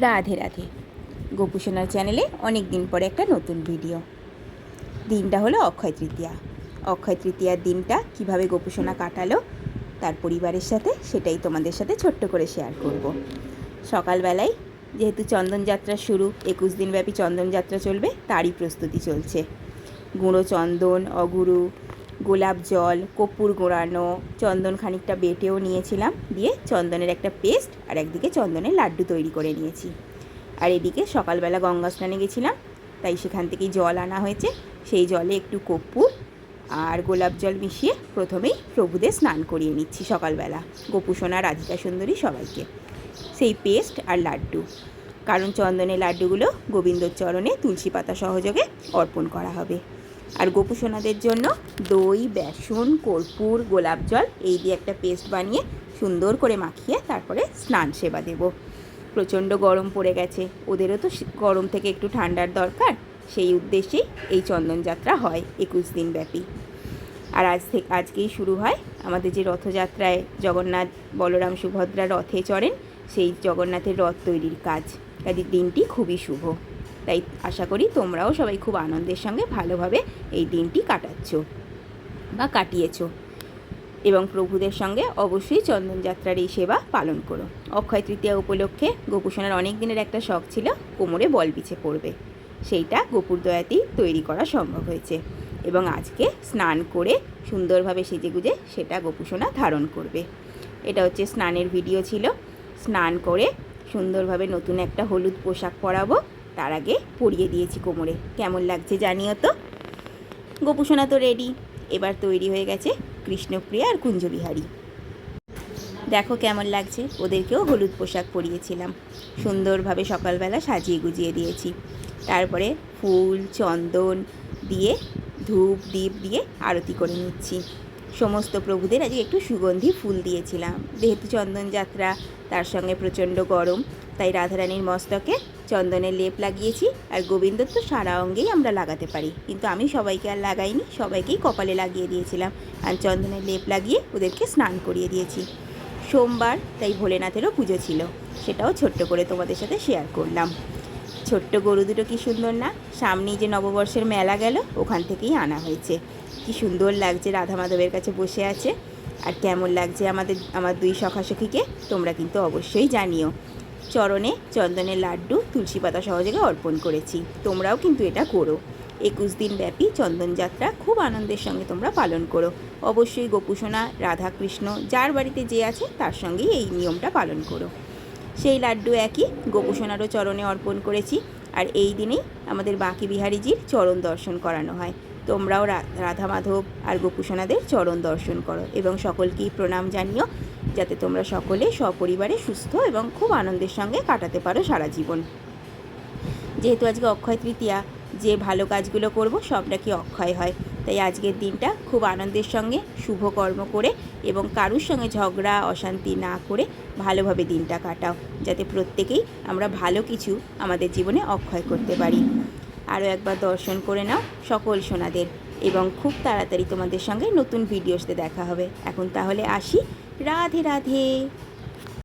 রাধে রাধে। গোপুসোনার চ্যানেলে অনেক দিন পরে একটা নতুন ভিডিও। দিনটা হলো অক্ষয় তৃতীয়া। অক্ষয় তৃতীয়ার দিনটা কিভাবে গোপুসোনা কাটালো তার পরিবারের সাথে, সেটাই তোমাদের সাথে ছোট্ট করে শেয়ার করব। সকালবেলায় যেহেতু চন্দনযাত্রা শুরু, 21 দিনব্যাপী চন্দনযাত্রা চলবে, তারই প্রস্তুতি চলছে। গুঁড়ো চন্দন, অগুরু, গোলাপ জল, কর্পূর গোড়ানো, চন্দন খানিকটা বেটেও নিয়েছিলাম, দিয়ে চন্দনের একটা পেস্ট আর একদিকে চন্দনের লাড্ডু তৈরি করে নিয়েছি। আর এদিকে সকালবেলা গঙ্গা স্নানে গেছিলাম, তাই সেখান থেকেই জল আনা হয়েছে। সেই জলে একটু কর্পূর আর গোলাপ জল মিশিয়ে প্রথমেই প্রভুদের স্নান করিয়ে নিচ্ছি সকালবেলা, গোপুসোনা, রাধিকা সুন্দরী সবাইকে। সেই পেস্ট আর লাড্ডু, কারণ চন্দনের লাড্ডুগুলো গোবিন্দর চরণে তুলসী পাতা সহযোগে অর্পণ করা হবে। আর গোপুসোনাদের জন্য দই, বেসন, কর্পূর, গোলাপ জল এই দিয়ে একটা পেস্ট বানিয়ে সুন্দর করে মাখিয়ে তারপরে স্নান সেবা দেব। প্রচণ্ড গরম পড়ে গেছে, ওদেরও তো গরম থেকে একটু ঠান্ডার দরকার, সেই উদ্দেশ্যেই এই চন্দনযাত্রা হয় 21 দিন ব্যাপী। আর আজকেই শুরু হয় আমাদের যে রথযাত্রায় জগন্নাথ, বলরাম, সুভদ্রা রথে চড়েন, সেই জগন্নাথের রথ তৈরির কাজ। কাজের দিনটি খুবই শুভ, তাই আশা করি তোমরাও সবাই খুব আনন্দের সঙ্গে ভালোভাবে এই দিনটি কাটাচ্ছ বা কাটিয়েছো, এবং প্রভুদের সঙ্গে অবশ্যই চন্দনযাত্রার এই সেবা পালন করো। অক্ষয় তৃতীয়া উপলক্ষে গোপুসোনার অনেক দিনের একটা শখ ছিল কোমরে বল বিছে পড়বে, সেইটা গোপুর দয়াতেই তৈরি করা সম্ভব হয়েছে। এবং আজকে স্নান করে সুন্দরভাবে সেজেগুজে সেটা গোপুসোনা ধারণ করবে। এটা হচ্ছে স্নানের ভিডিও ছিল। স্নান করে সুন্দরভাবে নতুন একটা হলুদ পোশাক পরাবো, তার আগে পরিয়ে দিয়েছি কোমরে। কেমন লাগছে জানিও তো। গোপুসোনা তো রেডি, এবার তৈরি হয়ে গেছে কৃষ্ণপ্রিয়া আর কুঞ্জবিহারী। দেখো কেমন লাগছে, ওদেরকেও হলুদ পোশাক পরিয়েছিলাম, সুন্দরভাবে সকালবেলা সাজিয়ে গুজিয়ে দিয়েছি। তারপরে ফুল, চন্দন দিয়ে, ধূপ দ্বীপ দিয়ে আরতি করে নিচ্ছি। সমস্ত প্রভুদের আজকে একটু সুগন্ধি ফুল দিয়েছিলাম, যেহেতু চন্দনযাত্রা, তার সঙ্গে প্রচণ্ড গরম, তাই রাধারানীর মস্তকে চন্দনের লেপ লাগিয়েছি। আর গোবিন্দর তো সারা অঙ্গেই আমরা লাগাতে পারি, কিন্তু আমি সবাইকে আর লাগাইনি, সবাইকেই কপালে লাগিয়ে দিয়েছিলাম। আর চন্দনের লেপ লাগিয়ে ওদেরকে স্নান করিয়ে দিয়েছি। সোমবার, তাই ভোলেনাথেরও পুজো ছিল, সেটাও ছোট্ট করে তোমাদের সাথে শেয়ার করলাম। ছোট্ট গরু দুটো কী সুন্দর না, সামনেই যে নববর্ষের মেলা গেল ওখান থেকেই আনা হয়েছে। কি সুন্দর লাগছে, রাধা মাধবের কাছে বসে আছে। আর কেমন লাগছে আমার দুই সখাসখীকে তোমরা কিন্তু অবশ্যই জানিও। চরণে চন্দনের লাড্ডু তুলসী পাতা সহযোগে অর্পণ করেছি, তোমরাও কিন্তু এটা করো। 21 দিন ব্যাপী চন্দনযাত্রা খুব আনন্দের সঙ্গে তোমরা পালন করো। অবশ্যই গোপুসোনা, রাধা কৃষ্ণ যার বাড়িতে যে আছে তার সঙ্গেই এই নিয়মটা পালন করো। সেই লাড্ডু একই গোপুসোনারও চরণে অর্পণ করেছি। আর এই দিনেই আমাদের বাঁকি বিহারীজির চরণ দর্শন করানো হয়। তোমরাও রাধা মাধব আর গোপুসোনাদের চরণ দর্শন করো এবং সকলকেই প্রণাম জানিও, যাতে তোমরা সকলে সপরিবারে সুস্থ এবং খুব আনন্দের সঙ্গে কাটাতে পারো সারা জীবন। যেহেতু আজকে অক্ষয় তৃতীয়া, যে ভালো কাজগুলো করব সব নাকি অক্ষয় হয়, তাই আজকের দিনটা খুব আনন্দের সঙ্গে শুভ কর্ম করে এবং কারুর সঙ্গে ঝগড়া অশান্তি না করে ভালোভাবে দিনটা কাটাও, যাতে প্রত্যেকেই আমরা ভালো কিছু আমাদের জীবনে অক্ষয় করতে পারি। আরও একবার দর্শন করে নাও সকল সোনাদের, এবং খুব তাড়াতাড়ি তোমাদের সঙ্গে নতুন ভিডিওতে দেখা হবে। এখন তাহলে আসি, রাধে রাধে।